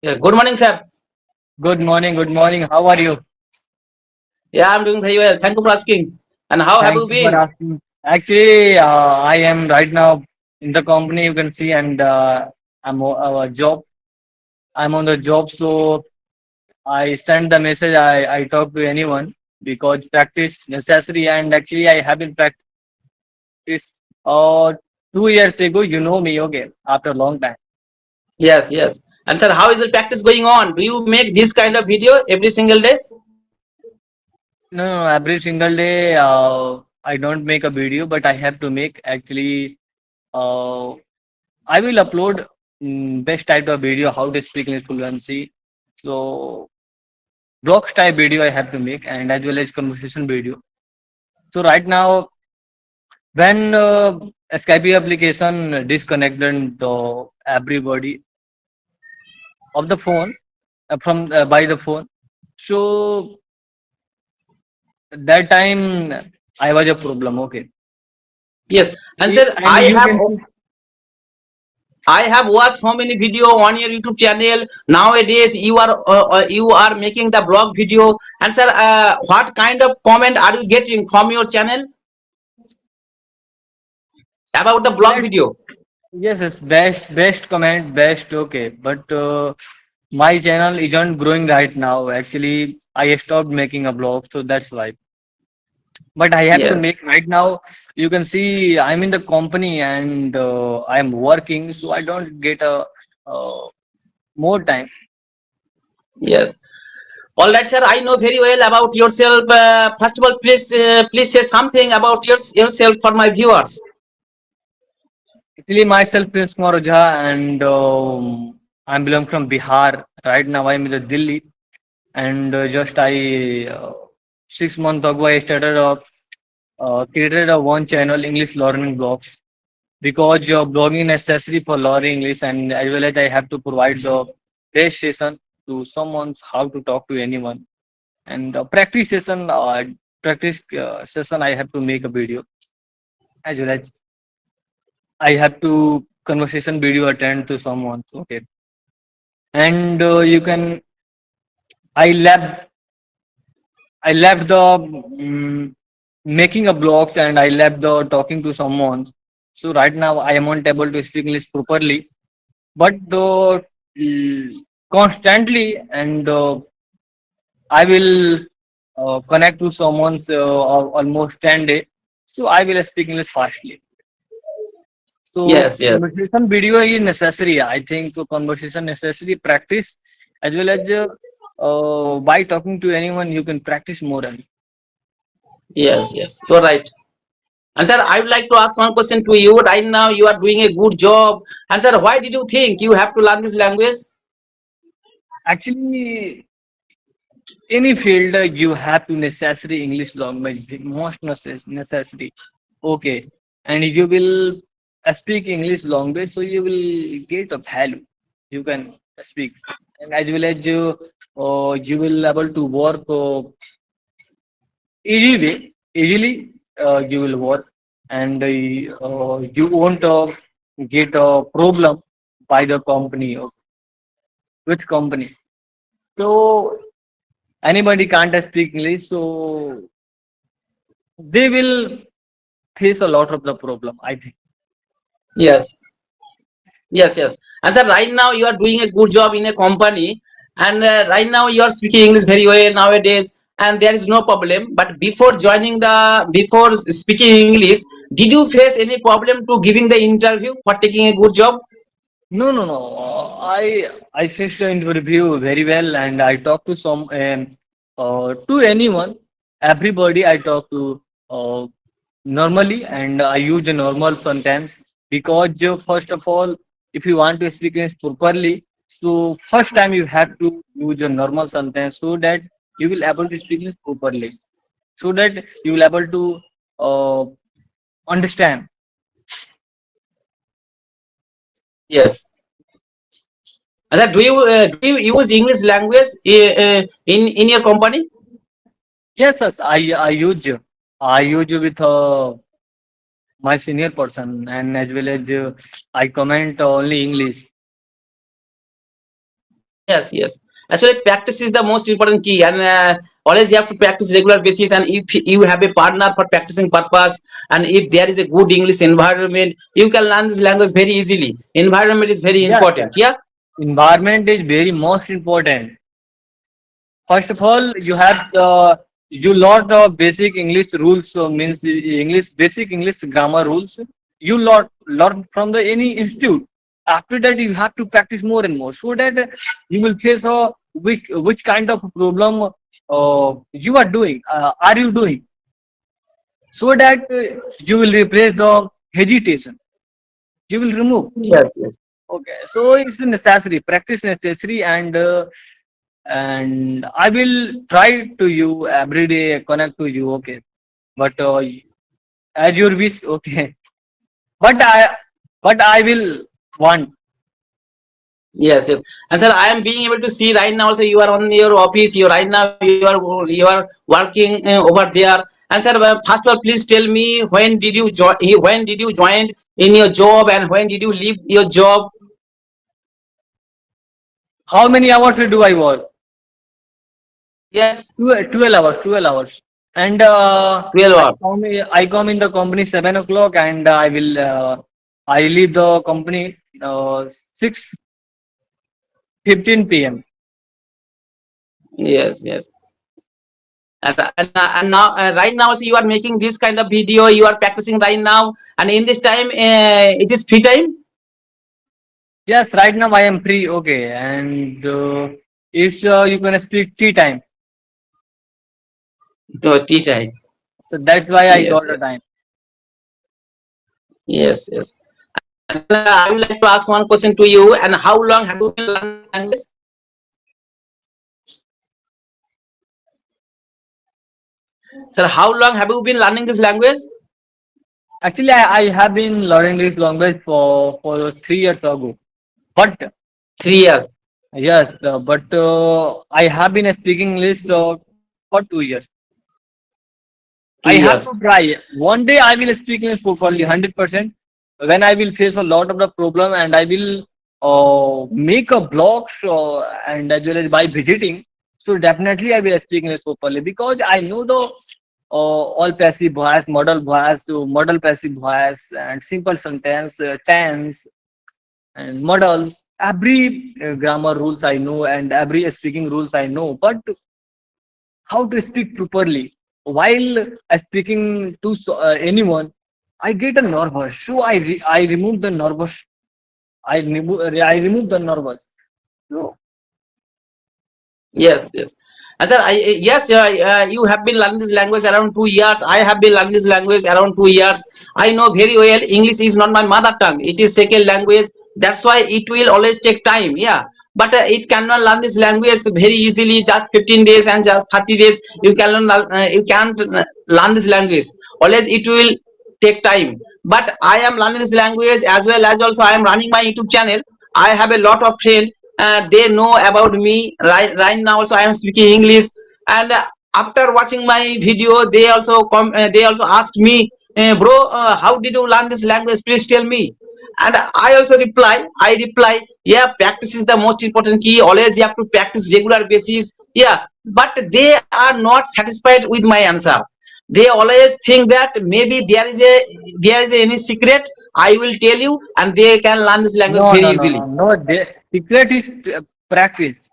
Yeah, good morning, sir. Good morning, good morning. How are you? Yeah, I'm doing very well. Thank you for asking. And how have Thank you you for been? asking. Actually, I am right now in the company. You can see, and I'm job. I'm on the job, so I send the message. I talk to anyone because practice necessary. And actually, I have been practice. Uh, 2 years ago, you know me. Okay, after a long time. Yes, yes. And sir, how is the practice going on? Do you make this kind of video every single day? No, no, every single day, I don't make a video, but I have to make actually. Uh, I will upload best type of video how to speak in fluency. So blog type video I have to make and as well as conversation video. So right now when Skype application disconnected everybody of the phone from by the phone. So that time I was a problem. Okay. Yes. And sir, And you can see. I have watched so many video on your YouTube channel. Nowadays, you are making the blog video. And sir, what kind of comment are you getting from your channel about the blog Yes, video? yes, yes, best comment, best okay. But my channel isn't growing right now. Actually, I stopped making a blog, so that's why. But I have to Yes, make right now. You can see I'm in the company and I'm working, so I don't get a uh, more time. yes. All right, sir. I know very well about yourself. First of all, please say something about yourself for my viewers. Actually, myself Prince Kumar Ojha, and I'm belong from Bihar. Right now, I'm in the Delhi, and just I 6 months ago I started created a one channel English learning blogs because blogging necessary for learning English and as well as I have to provide the best session to someone how to talk to anyone and practice session I have to make a video as well as I have to conversation video attend to someone. Okay, and you can I left I left the making a blogs and I left the talking to someone. So right now I am not able to speak English properly, but constantly and I will connect to someone's almost 10 day, so I will speak English fastly. So Yes, yes, conversation video is necessary. I think so conversation necessary practice as well as by talking to anyone you can practice more. And yes. You're right. And sir, I would like to ask one question to you. Right now, you are doing a good job. And sir, why did you think you have to learn this language? actually, any field you have to necessary English language most necessary. Okay, and you will speak English language, so you will get a value. You can speak, and as well as you will able to work easily. You will work, and you won't get a problem by the company or which company. So anybody can't speak English, so they will face a lot of the problem. I think. Yes, yes. And sir, right now you are doing a good job in a company, and right now you are speaking English very well nowadays, and there is no problem. But before speaking English, did you face any problem to giving the interview for taking a good job? No, no, no. I faced the interview very well, and I talked to to anyone, everybody. I talk to normally, and I use a normal sentence because first of all, if you want to speak English properly, so first time you have to use a normal sentence so that you will able to speak English properly, so that you will able to uh, understand. Yes. And sir, do you use English language in your company? Yes, yes, I use with my senior person and as well as I comment only English. Yes, yes. Actually, practice is the most important key, and always you have to practice regular basis. And if you have a partner for practicing purpose, and if there is a good English environment, you can learn this language very easily. Environment is very Yes, yes. important. Yeah. Environment is very most important. First of all, you have you lot of basic English rules. So means English basic English grammar rules. You lot learn from the any institute. After that, you have to practice more and more, so that you will face a which kind of problem you are doing. Are you doing, so that you will replace the hesitation. You will remove. Yes. Yes. Okay, so it's a necessary, practice necessary, and I will try to you every day connect to you. Okay, but as your wish. Okay, but I will want. Yes, yes. And sir, I am being able to see right now. Also, you are on your office. You right now you are working over there. And sir, first of all, please tell me when did you join? When did you join in your job, and when did you leave your job? How many hours do I work? Yes, 12 hours. 12 hours. And 12 hours. I come in the company 7 o'clock, and I leave the company 6:15 p.m. Yes, yes. And now right now, so you are making this kind of video. You are practicing right now, and in this time, it is free time. Yes, right now I am free. Okay, and if you can speak tea time, No, tea time. so that's why I Yes, got the yes, time. yes, yes. And sir, I would like to ask one question to you. And how long have you been learning this language? Sir, how long have you been learning this language? Actually, I have been learning this language for 3 years ago. But 3 years. yes, but I have been speaking English for 2 years. two I have years. to try. One day I will speak English properly, 100%. When I will face a lot of the problem, and I will make a blog, and as well as by visiting. So definitely I will speak English properly, because I know the all passive voice, model passive voice, and simple sentence, tense, and models. Every grammar rules I know, and every speaking rules I know. But how to speak properly while speaking to anyone, I get a nervous, so I remove the nervous. I remove the nervous. So Yes, yes. And sir, yes, you have been learning this language around 2 years. I have been learning this language around 2 years. I know very well English is not my mother tongue. It is second language. That's why it will always take time. Yeah, but it cannot learn this language very easily. Just 15 days and just 30 days, you can learn. You can't learn this language. Always it will take time. But I am learning this language as well as also I am running my YouTube channel. I have a lot of friends, they know about me right now. Also, I am speaking English, and after watching my video, they also asked me, bro, how did you learn this language? Please tell me. And I reply, yeah, practice is the most important key. Always you have to practice regular basis. Yeah, but they are not satisfied with my answer. They always think that maybe there is any secret. I will tell you, and they can learn this language no, very no, no, easily. no, no. Secret is practice.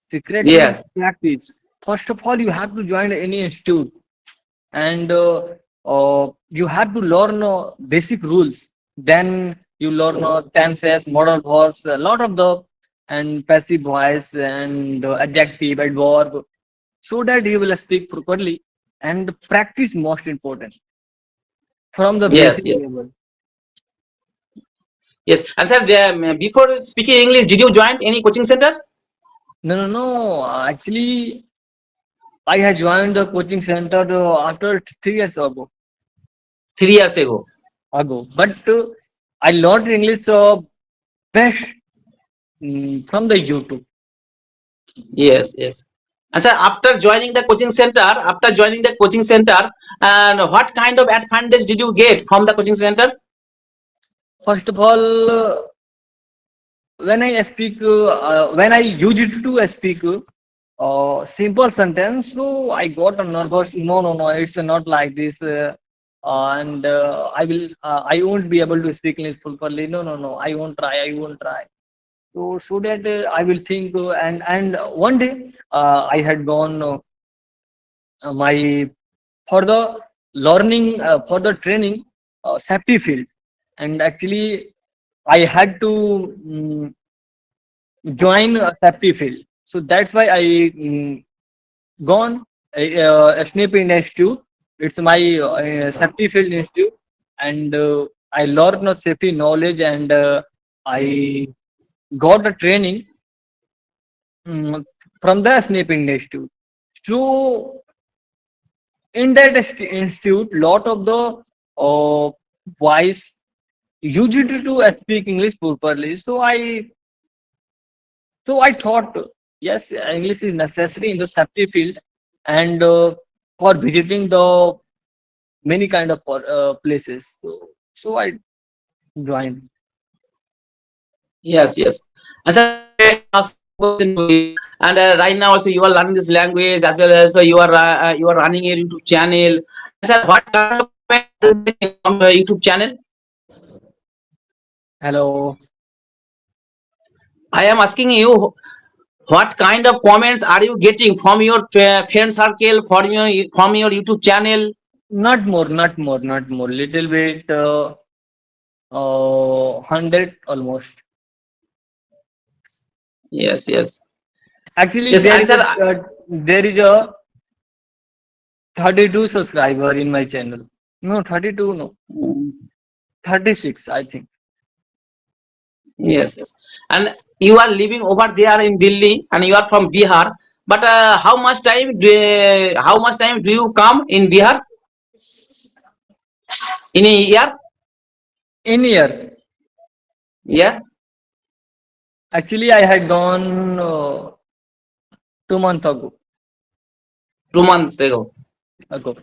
Secret is Yes. practice. First of all, you have to join any institute, and you have to learn basic rules. Then you learn tenses, modal verbs, a lot of the, and passive voice, and adjective, adverb, so that you will speak properly. And practice most important from the Yes, basic yes, level. yes. And sir, before speaking English, did you join any coaching center? No, no, no. Actually, I had joined the coaching center after 3 years Three years ago. ago. But I learned English best from the YouTube. Yes, yes. And sir, after joining the coaching center, and what kind of advantage did you get from the coaching center? First of all, when I speak, when I use it to speak simple sentence, so I got a nervous. No, no, no, it's not like this. And I won't be able to speak English properly. No, no, no, I won't try. I won't try. So that I will think. And one day I had gone my for the learning for the training safety field, and actually I had to join a safety field. So that's why I gone a SNP institute. It's my safety field institute, and I learned safety knowledge, and I got a training mm, from the SNP institute. So in that institute, lot of the boys used to speak English properly. So I thought, yes, English is necessary in the safety field, and for visiting the many kind of places. So I joined. Yes, yes. And sir, I have asked one question to you. And right now, also you are learning this language as well as you are running a YouTube channel. And sir, what kind of comment are you getting from the YouTube channel? Hello. I am asking you, what kind of comments are you getting from your friend circle, from your YouTube channel? Not more, not more, not more. Little bit, 100 almost. Yes, yes, Actually, yes. And sir, there is a 32 subscriber in my channel. No, 32, no, mm, 36, I think. yes, yes. And you are living over there in Delhi, and you are from Bihar. But how much time do you come in Bihar in a year? In year, Yeah, actually, I had gone 2 months two months ago. ago.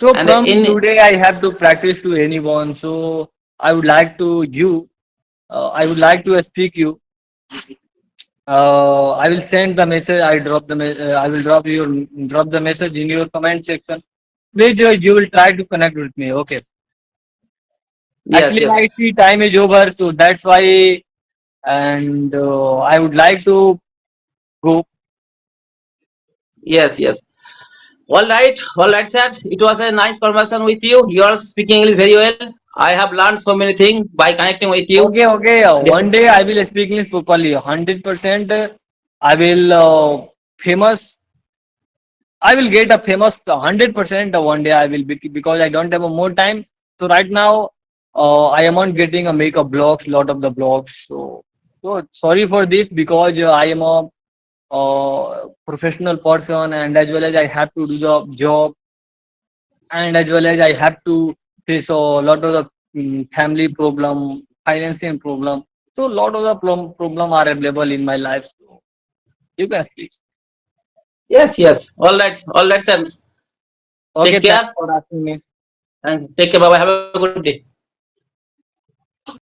So And from in today, I have to practice to anyone. So I would like to you. I would like to speak you. I will send the message. I will drop the message in your comment section. Please, you will try to connect with me. Okay. yes, Actually, yes, I see time is over, so that's why. And I would like to go. yes, yes. All right, sir. It was a nice conversation with you. You are speaking English very well. I have learned so many things by connecting with you. Okay, okay. One day I will speak English properly. 100%. I will famous. I will get a famous 100% one day. I will be, because I don't have a more time. So right now, I am on getting a make a blogs, lot of the blogs. So sorry for this, because I am a professional person, and as well as I have to do the job, and as well as I have to face a lot of the family problem, financing problem. So lot of the problem are available in my life. So you can speak. Yes, yes. All right, sir. Okay, Take thanks care for asking me. and take care. Bye bye. Have a good day.